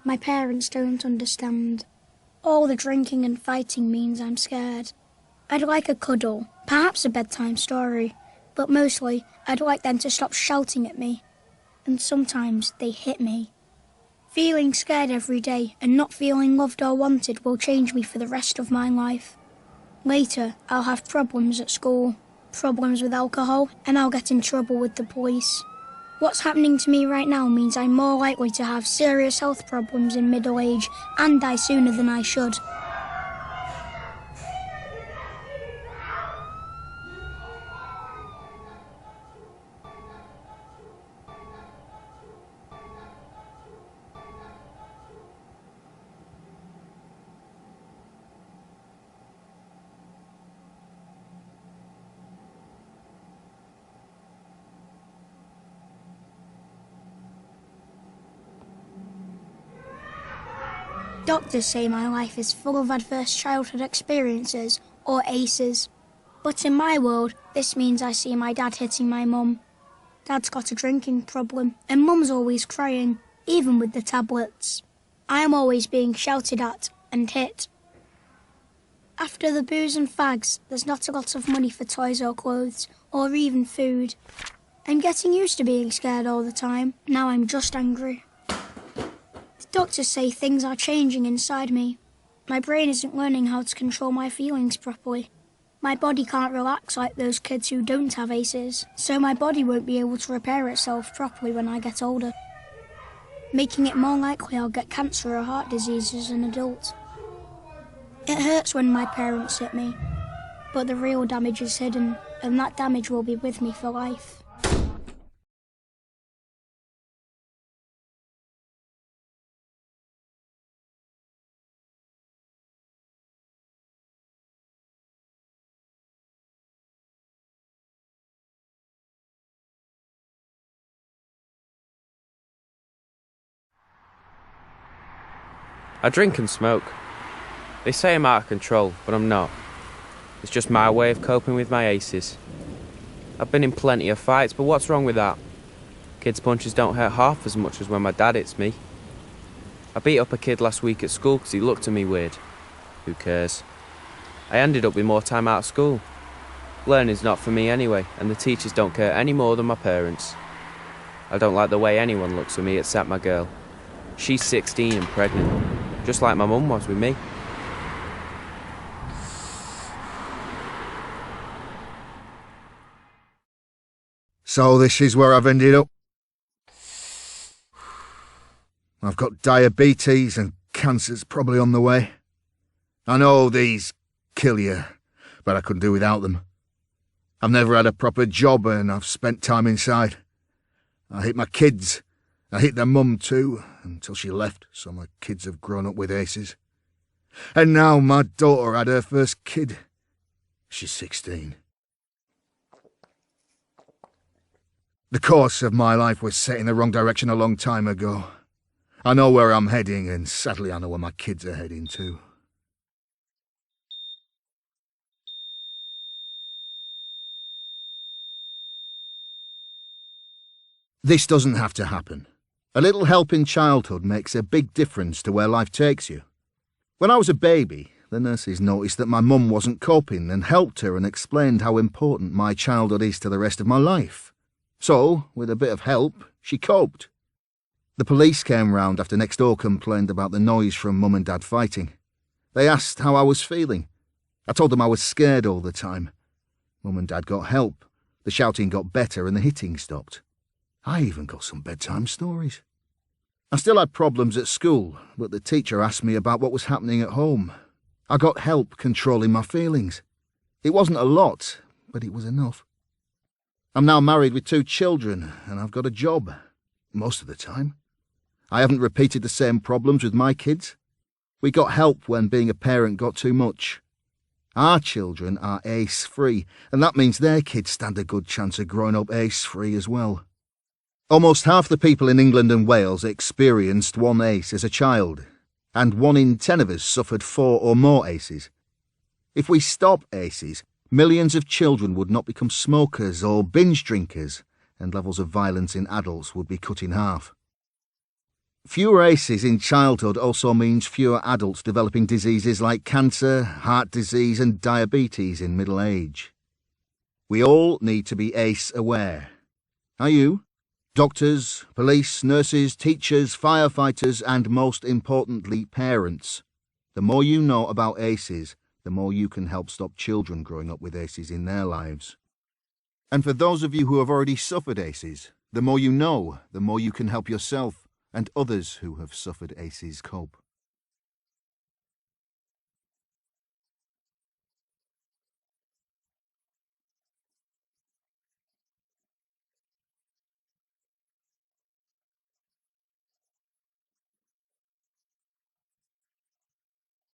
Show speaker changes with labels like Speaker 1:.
Speaker 1: My parents don't understand. All the drinking and fighting means I'm scared. I'd like a cuddle, perhaps a bedtime story, but mostly I'd like them to stop shouting at me. And sometimes they hit me. Feeling scared every day and not feeling loved or wanted will change me for the rest of my life. Later, I'll have problems at school, problems with alcohol, and I'll get in trouble with the police. What's happening to me right now means I'm more likely to have serious health problems in middle age and die sooner than I should. Doctors say my life is full of adverse childhood experiences, or ACEs. But in my world, this means I see my dad hitting my mum. Dad's got a drinking problem, and mum's always crying, even with the tablets. I am always being shouted at and hit. After the booze and fags, there's not a lot of money for toys or clothes, or even food. I'm getting used to being scared all the time. Now I'm just angry. Doctors say things are changing inside me. My brain isn't learning how to control my feelings properly. My body can't relax like those kids who don't have ACEs, so my body won't be able to repair itself properly when I get older, making it more likely I'll get cancer or heart disease as an adult. It hurts when my parents hit me, but the real damage is hidden, and that damage will be with me for life.
Speaker 2: I drink and smoke. They say I'm out of control, but I'm not. It's just my way of coping with my ACEs. I've been in plenty of fights, but what's wrong with that? Kids' punches don't hurt half as much as when my dad hits me. I beat up a kid last week at school because he looked at me weird. Who cares? I ended up with more time out of school. Learning's not for me anyway, and the teachers don't care any more than my parents. I don't like the way anyone looks at me except my girl. She's 16 and pregnant, just like my mum was with me.
Speaker 3: So this is where I've ended up. I've got diabetes and cancer's probably on the way. I know these kill you, but I couldn't do without them. I've never had a proper job and I've spent time inside. I hate my kids. I hate their mum too, until she left, so my kids have grown up with ACEs. And now my daughter had her first kid. She's 16. The course of my life was set in the wrong direction a long time ago. I know where I'm heading, and sadly I know where my kids are heading too. This doesn't have to happen. A little help in childhood makes a big difference to where life takes you. When I was a baby, the nurses noticed that my mum wasn't coping and helped her and explained how important my childhood is to the rest of my life. So, with a bit of help, she coped. The police came round after next door complained about the noise from Mum and Dad fighting. They asked how I was feeling. I told them I was scared all the time. Mum and Dad got help. The shouting got better and the hitting stopped. I even got some bedtime stories. I still had problems at school, but the teacher asked me about what was happening at home. I got help controlling my feelings. It wasn't a lot, but it was enough. I'm now married with 2 children, and I've got a job, most of the time. I haven't repeated the same problems with my kids. We got help when being a parent got too much. Our children are ACE-free, and that means their kids stand a good chance of growing up ACE-free as well. Almost half the people in England and Wales experienced one ACE as a child, and 1 in 10 of us suffered 4 or more ACEs. If we stop ACEs, millions of children would not become smokers or binge drinkers, and levels of violence in adults would be cut in half. Fewer ACEs in childhood also means fewer adults developing diseases like cancer, heart disease and diabetes in middle age. We all need to be ACE aware. Are you? Doctors, police, nurses, teachers, firefighters and most importantly parents. The more you know about ACEs, the more you can help stop children growing up with ACEs in their lives. And for those of you who have already suffered ACEs, the more you know, the more you can help yourself and others who have suffered ACEs cope.